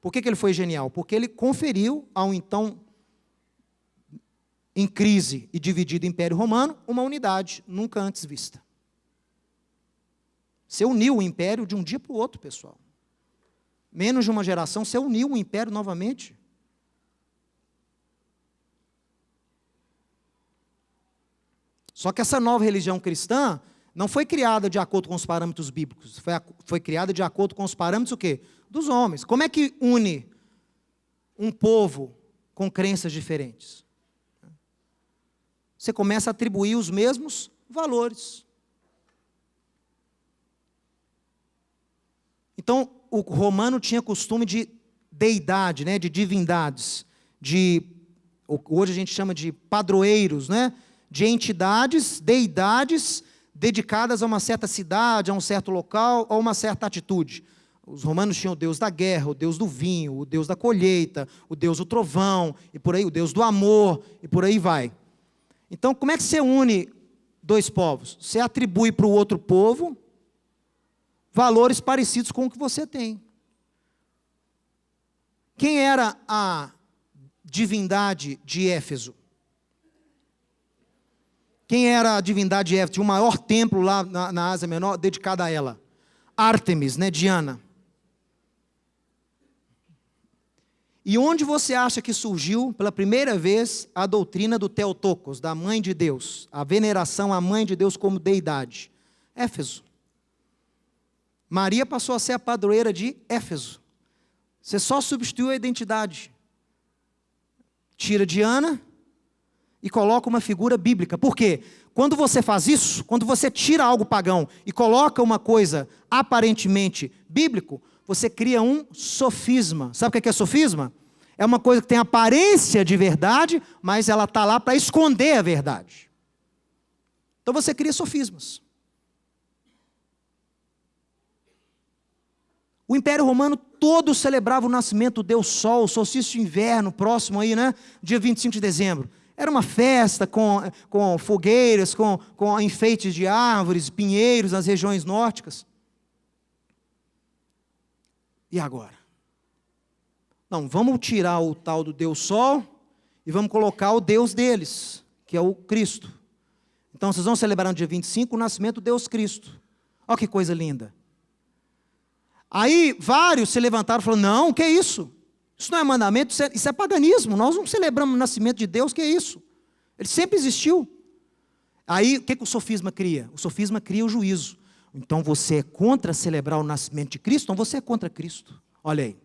[SPEAKER 1] Por que ele foi genial? Porque ele conferiu ao então em crise e dividido Império Romano uma unidade nunca antes vista. Você uniu o império de um dia para o outro, pessoal. Menos de uma geração, você uniu o império novamente. Só que essa nova religião cristã não foi criada de acordo com os parâmetros bíblicos. Foi criada de acordo com os parâmetros o quê? Dos homens. Como é que une um povo com crenças diferentes? Você começa a atribuir os mesmos valores. Então, o romano tinha costume de deidade, né, de divindades, hoje a gente chama de padroeiros, né, de entidades, deidades, dedicadas a uma certa cidade, a um certo local, a uma certa atitude. Os romanos tinham o deus da guerra, o deus do vinho, o deus da colheita, o deus do trovão, e por aí, o deus do amor, e por aí vai. Então, como é que você une dois povos? Você atribui para o outro povo valores parecidos com o que você tem. Quem era a divindade de Éfeso? Quem era a divindade de Éfeso? Tinha o maior templo lá na Ásia Menor dedicado a ela. Ártemis, né, Diana. E onde você acha que surgiu pela primeira vez a doutrina do Theotokos, da mãe de Deus, a veneração à mãe de Deus como deidade? Éfeso. Maria passou a ser a padroeira de Éfeso. Você só substituiu a identidade. Tira Diana e coloca uma figura bíblica. Por quê? Quando você faz isso, quando você tira algo pagão e coloca uma coisa aparentemente bíblico, você cria um sofisma. Sabe o que é sofisma? É uma coisa que tem aparência de verdade, mas ela está lá para esconder a verdade. Então você cria sofismas. O Império Romano todo celebrava o nascimento do Deus Sol, o solstício de inverno, próximo aí, né? Dia 25 de dezembro. Era uma festa com fogueiras, com enfeites de árvores, pinheiros nas regiões nórdicas. E agora? Não, vamos tirar o tal do Deus Sol e vamos colocar o Deus deles, que é o Cristo. Então, vocês vão celebrar no dia 25 o nascimento do Deus Cristo. Olha que coisa linda. Aí, vários se levantaram e falaram, não, que é isso? Isso não é mandamento, isso é paganismo. Nós não celebramos o nascimento de Deus, que é isso? Ele sempre existiu. Aí, o que o sofisma cria? O sofisma cria o juízo. Então, você é contra celebrar o nascimento de Cristo? Então, você é contra Cristo. Olha aí.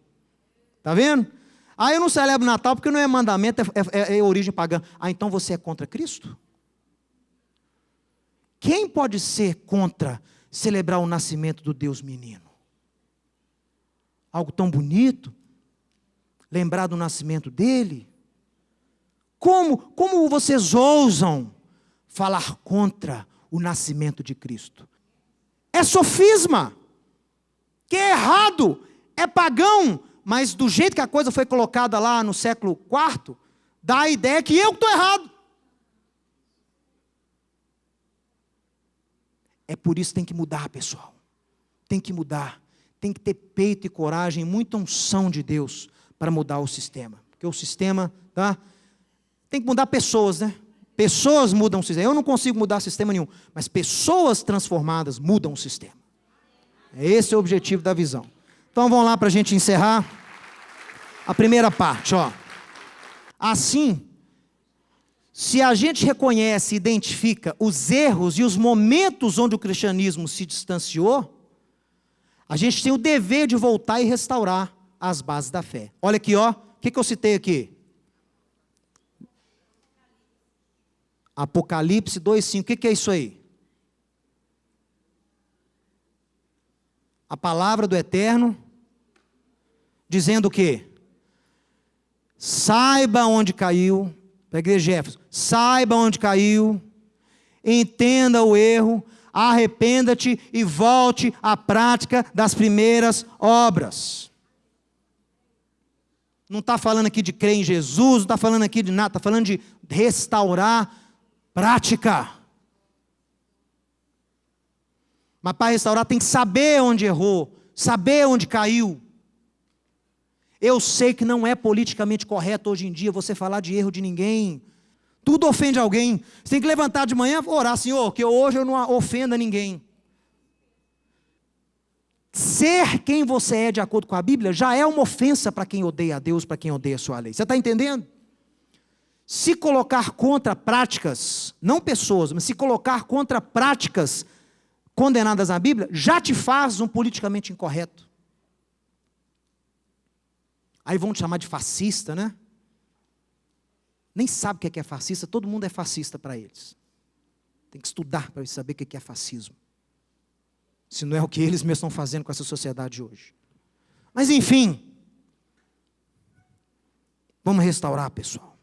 [SPEAKER 1] Está vendo? Ah, eu não celebro Natal porque não é mandamento, é origem pagã. Ah, então você é contra Cristo? Quem pode ser contra celebrar o nascimento do Deus menino? Algo tão bonito? Lembrar do nascimento dele? Como vocês ousam falar contra o nascimento de Cristo? É sofisma, que é errado, é pagão, mas do jeito que a coisa foi colocada lá no século IV, dá a ideia que eu estou errado. É por isso que tem que mudar, pessoal. Tem que mudar. Tem que ter peito e coragem, muita unção de Deus para mudar o sistema. Porque o sistema, tá? Tem que mudar pessoas, né? Pessoas mudam o sistema. Eu não consigo mudar sistema nenhum, mas pessoas transformadas mudam o sistema. Esse é o objetivo da visão. Então vamos lá para a gente encerrar a primeira parte, ó. Assim, se a gente reconhece e identifica os erros e os momentos onde o cristianismo se distanciou, a gente tem o dever de voltar e restaurar as bases da fé. Olha aqui, ó. O que eu citei aqui? Apocalipse 2:5. O que é isso aí? A palavra do Eterno dizendo o quê? Saiba onde caiu, para a igreja de Éfeso, saiba onde caiu, entenda o erro, arrependa-te e volte à prática das primeiras obras. Não está falando aqui de crer em Jesus, não está falando aqui de nada, está falando de restaurar prática. Mas para restaurar tem que saber onde errou, saber onde caiu. Eu sei que não é politicamente correto hoje em dia você falar de erro de ninguém. Tudo ofende alguém. Você tem que levantar de manhã e orar, Senhor, que hoje eu não ofenda ninguém. Ser quem você é de acordo com a Bíblia já é uma ofensa para quem odeia a Deus, para quem odeia a sua lei. Você está entendendo? Se colocar contra práticas, não pessoas, mas se colocar contra práticas condenadas na Bíblia, já te faz um politicamente incorreto. Aí vão te chamar de fascista, né? Nem sabe o que é fascista, todo mundo é fascista para eles. Tem que estudar para saber o que é fascismo. Se não é o que eles mesmos estão fazendo com essa sociedade hoje. Mas enfim, vamos restaurar, pessoal.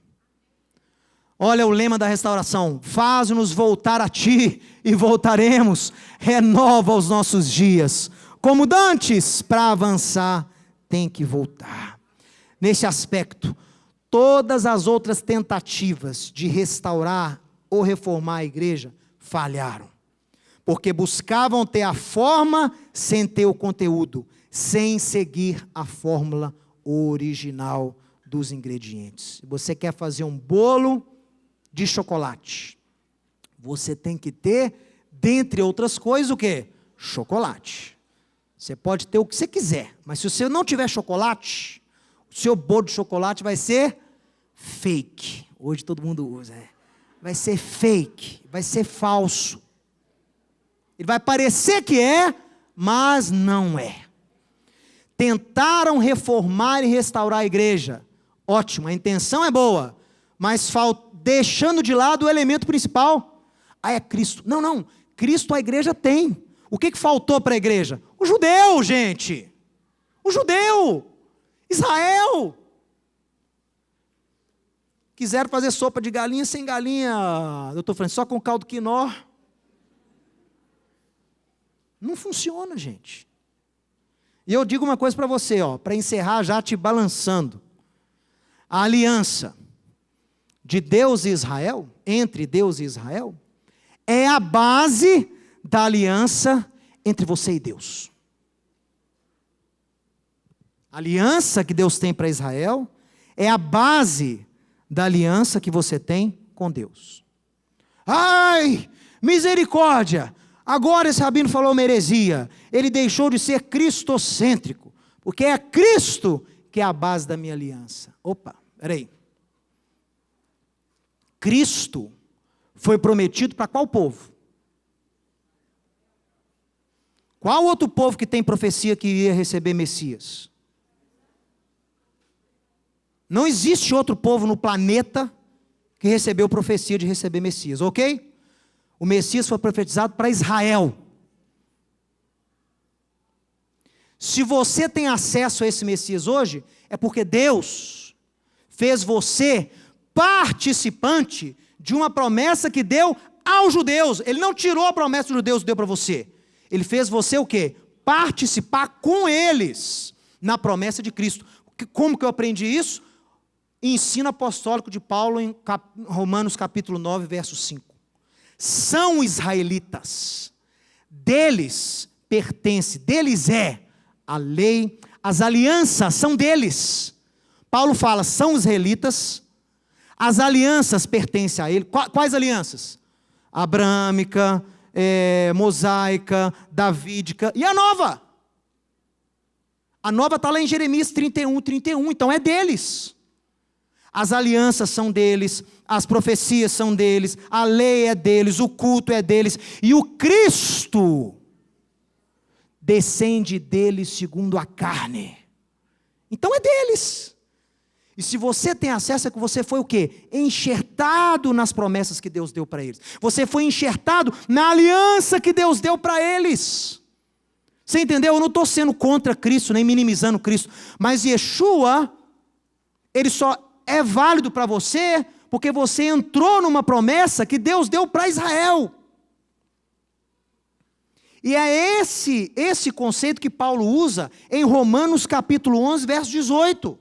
[SPEAKER 1] Olha o lema da restauração: faz-nos voltar a ti e voltaremos, renova os nossos dias. Como dantes, para avançar, tem que voltar. Nesse aspecto, todas as outras tentativas de restaurar ou reformar a igreja falharam. Porque buscavam ter a forma sem ter o conteúdo, sem seguir a fórmula original dos ingredientes. Você quer fazer um bolo de chocolate, você tem que ter, dentre outras coisas, o quê? Chocolate. Você pode ter o que você quiser, mas se você não tiver chocolate, o seu bolo de chocolate vai ser fake. Hoje todo mundo usa, né? Vai ser fake, vai ser falso. Ele vai parecer que é, mas não é. Tentaram reformar e restaurar a igreja. Ótimo, a intenção é boa, mas deixando de lado o elemento principal. Ah, é Cristo. Não, Cristo a igreja tem. O que faltou para a igreja? O judeu, gente. O judeu. Israel. Quiseram fazer sopa de galinha sem galinha, doutor Francisco, só com caldo quinó. Não funciona, gente. E eu digo uma coisa para você, para encerrar já te balançando. A aliança de Deus e Israel, entre Deus e Israel, é a base da aliança entre você e Deus. A aliança que Deus tem para Israel é a base da aliança que você tem com Deus. Ai, misericórdia! Agora esse rabino falou uma heresia. Ele deixou de ser cristocêntrico, porque é Cristo que é a base da minha aliança. Opa, peraí. Cristo foi prometido para qual povo? Qual outro povo que tem profecia que ia receber Messias? Não existe outro povo no planeta que recebeu profecia de receber Messias, ok? O Messias foi profetizado para Israel. Se você tem acesso a esse Messias hoje, é porque Deus fez você participante de uma promessa que deu aos judeus. Ele não tirou a promessa dos judeus e deu para você. Ele fez você o quê? Participar com eles na promessa de Cristo. Como que eu aprendi isso? Ensino apostólico de Paulo em Romanos capítulo 9, verso 5. São israelitas. Deles pertence, deles é a lei, as alianças são deles. Paulo fala, são israelitas, as alianças pertencem a ele. Quais alianças? Abrâmica, mosaica, davídica, e a nova? A nova está lá em Jeremias 31, então é deles. As alianças são deles, as profecias são deles, a lei é deles, o culto é deles, e o Cristo descende deles segundo a carne. Então é deles. E se você tem acesso, é que você foi o quê? Enxertado nas promessas que Deus deu para eles. Você foi enxertado na aliança que Deus deu para eles. Você entendeu? Eu não estou sendo contra Cristo, nem minimizando Cristo. Mas Yeshua, ele só é válido para você, porque você entrou numa promessa que Deus deu para Israel. E é esse conceito que Paulo usa em Romanos capítulo 11, verso 18.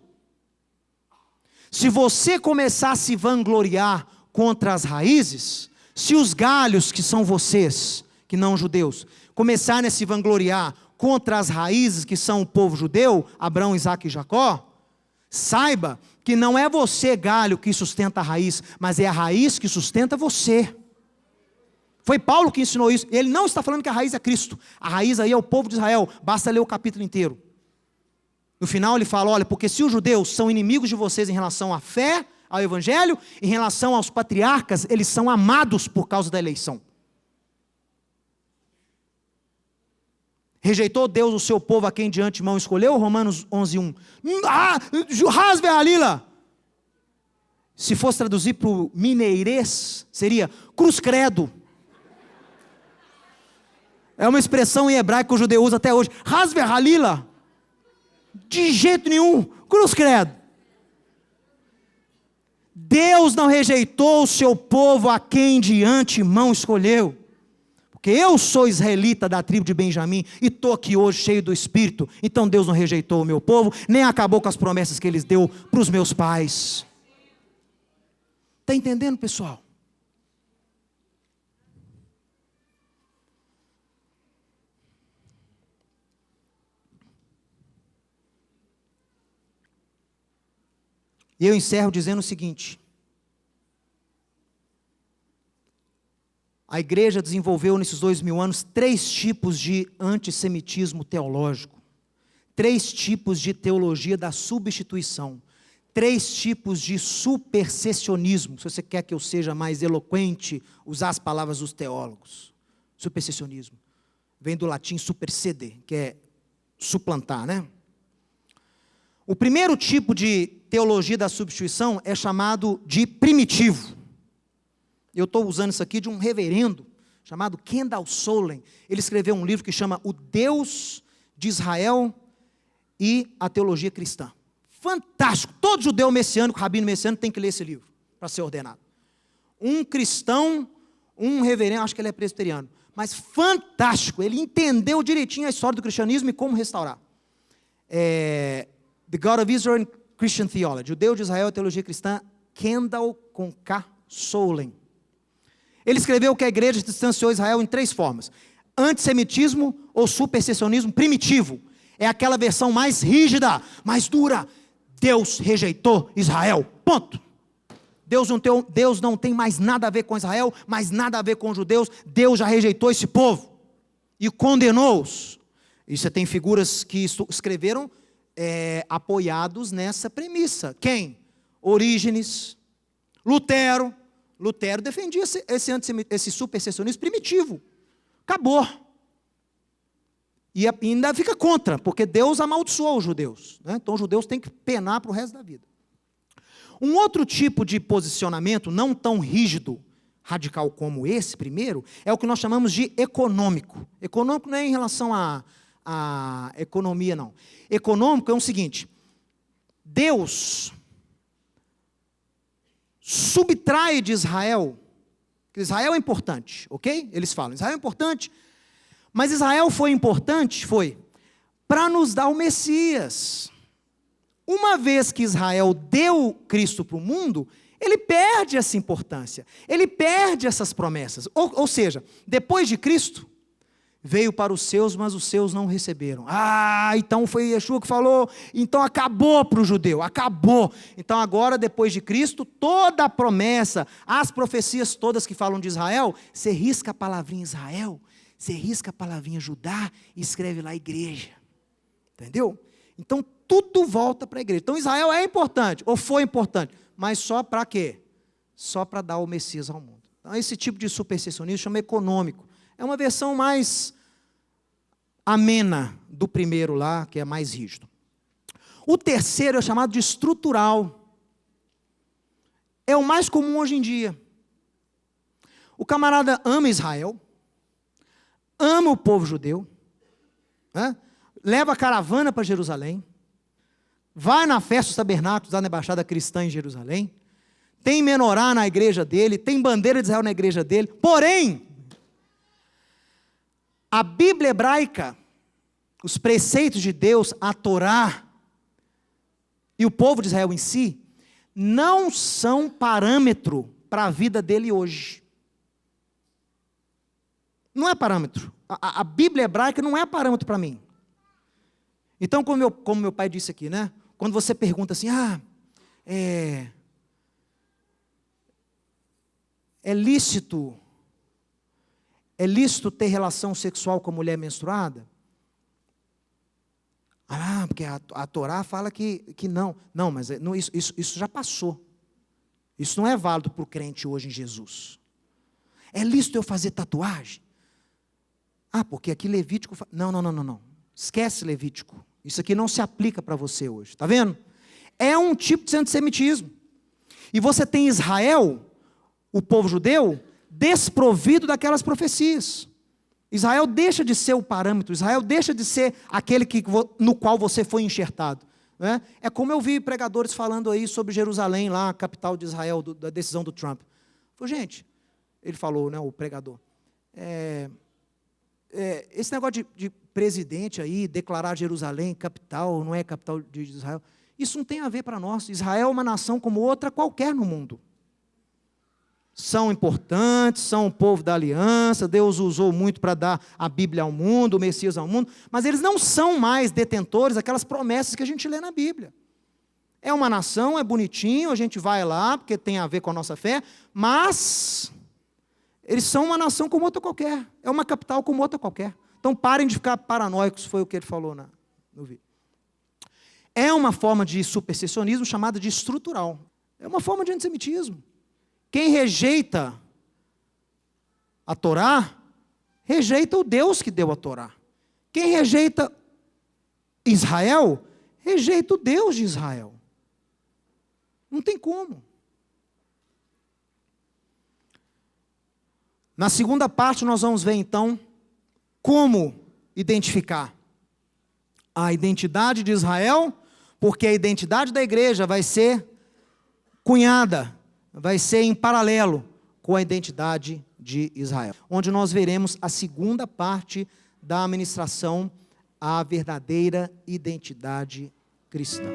[SPEAKER 1] Se você começar a se vangloriar contra as raízes, se os galhos que são vocês, que não judeus, começarem a se vangloriar contra as raízes que são o povo judeu, Abraão, Isaque e Jacó, saiba que não é você, galho, que sustenta a raiz, mas é a raiz que sustenta você. Foi Paulo que ensinou isso. Ele não está falando que a raiz é Cristo. A raiz aí é o povo de Israel. Basta ler o capítulo inteiro. No final ele fala, olha, porque se os judeus são inimigos de vocês em relação à fé, ao evangelho, em relação aos patriarcas, eles são amados por causa da eleição. Rejeitou Deus o seu povo a quem de antemão escolheu? Romanos 11:1. Hasve alila. Se fosse traduzir para o mineirês, seria cruz credo. É uma expressão em hebraico que o judeu usa até hoje. Hasve alila. De jeito nenhum, cruz credo. Deus não rejeitou o seu povo a quem de antemão escolheu. Porque eu sou israelita da tribo de Benjamim e estou aqui hoje cheio do Espírito. Então Deus não rejeitou o meu povo, nem acabou com as promessas que Ele deu para os meus pais. Está entendendo, pessoal? E eu encerro dizendo o seguinte. A igreja desenvolveu nesses 2000 anos 3 tipos de antissemitismo teológico. 3 tipos de teologia da substituição. 3 tipos de supersessionismo. Se você quer que eu seja mais eloquente, usar as palavras dos teólogos. Supersessionismo. Vem do latim supersede, que é suplantar, né? O primeiro tipo de teologia da substituição é chamado de primitivo. Eu estou usando isso aqui de um reverendo chamado Kendall Solem. Ele escreveu um livro que chama O Deus de Israel e a Teologia Cristã. Fantástico. Todo judeu messiânico, rabino messiânico, tem que ler esse livro para ser ordenado. Um cristão, um reverendo, acho que ele é presbiteriano, mas fantástico. Ele entendeu direitinho a história do cristianismo e como restaurar. The God of Israel and Christian Theology. O Deus de Israel e a Teologia Cristã, Kendall com K. Solem. Ele escreveu que a igreja distanciou Israel em 3 formas. Antissemitismo ou supersessionismo primitivo. É aquela versão mais rígida, mais dura. Deus rejeitou Israel. Ponto. Deus não tem mais nada a ver com Israel, mais nada a ver com os judeus. Deus já rejeitou esse povo e condenou-os. E você tem figuras que escreveram apoiados nessa premissa. Quem? Orígenes, Lutero. Lutero defendia esse supersessionismo primitivo. Acabou. E ainda fica contra, porque Deus amaldiçoou os judeus, né? Então os judeus têm que penar para o resto da vida. Um outro tipo de posicionamento, não tão rígido, radical como esse primeiro, é o que nós chamamos de econômico. Econômico não é em relação à economia, não. Econômico é o seguinte: Deus subtrai de Israel, que Israel é importante, ok? Eles falam, Israel é importante, mas Israel foi importante, para nos dar o Messias. Uma vez que Israel deu Cristo para o mundo, ele perde essa importância, ele perde essas promessas. Ou seja, depois de Cristo, veio para os seus, mas os seus não receberam. Então foi Yeshua que falou, então acabou para o judeu, acabou. Então agora, depois de Cristo, toda a promessa, as profecias todas que falam de Israel, você risca a palavrinha Israel, você risca a palavrinha Judá e escreve lá igreja. Entendeu? Então tudo volta para a igreja. Então Israel é importante, ou foi importante, mas só para quê? Só para dar o Messias ao mundo. Então esse tipo de supersessionismo chama econômico. É uma versão mais amena do primeiro lá, que é mais rígido. O terceiro é chamado de estrutural. É o mais comum hoje em dia. O camarada ama Israel, ama o povo judeu, né? Leva a caravana para Jerusalém, vai na festa dos tabernáculos, lá na embaixada cristã em Jerusalém, tem menorá na igreja dele, tem bandeira de Israel na igreja dele, porém, a Bíblia hebraica, os preceitos de Deus, a Torá, e o povo de Israel em si, não são parâmetro para a vida dele hoje. Não é parâmetro. A Bíblia hebraica não é parâmetro para mim. Então, como meu pai disse aqui, né? Quando você pergunta assim, é lícito ter relação sexual com a mulher menstruada? Porque a Torá fala que não. Não, mas isso já passou. Isso não é válido para o crente hoje em Jesus. É lícito eu fazer tatuagem? Porque aqui Levítico... Não. Esquece Levítico. Isso aqui não se aplica para você hoje. Está vendo? É um tipo de antissemitismo. E você tem Israel, o povo judeu, desprovido daquelas profecias. Israel deixa de ser o parâmetro, Israel deixa de ser aquele no qual você foi enxertado. Né? É como eu vi pregadores falando aí sobre Jerusalém, lá, a capital de Israel, da decisão do Trump. Gente, ele falou, né, o pregador, esse negócio de presidente aí, declarar Jerusalém capital, não é capital de Israel, isso não tem a ver para nós. Israel é uma nação como outra qualquer no mundo. São importantes, são o povo da aliança, Deus usou muito para dar a Bíblia ao mundo, o Messias ao mundo, mas eles não são mais detentores daquelas promessas que a gente lê na Bíblia. É uma nação, é bonitinho, a gente vai lá, porque tem a ver com a nossa fé, mas eles são uma nação como outra qualquer, é uma capital como outra qualquer. Então parem de ficar paranoicos, foi o que ele falou no vídeo. É uma forma de supersessionismo chamada de estrutural. É uma forma de antissemitismo. Quem rejeita a Torá, rejeita o Deus que deu a Torá. Quem rejeita Israel, rejeita o Deus de Israel. Não tem como. Na segunda parte nós vamos ver então como identificar a identidade de Israel, porque a identidade da igreja vai ser cunhada, vai ser em paralelo com a identidade de Israel, onde nós veremos a segunda parte da ministração à verdadeira identidade cristã.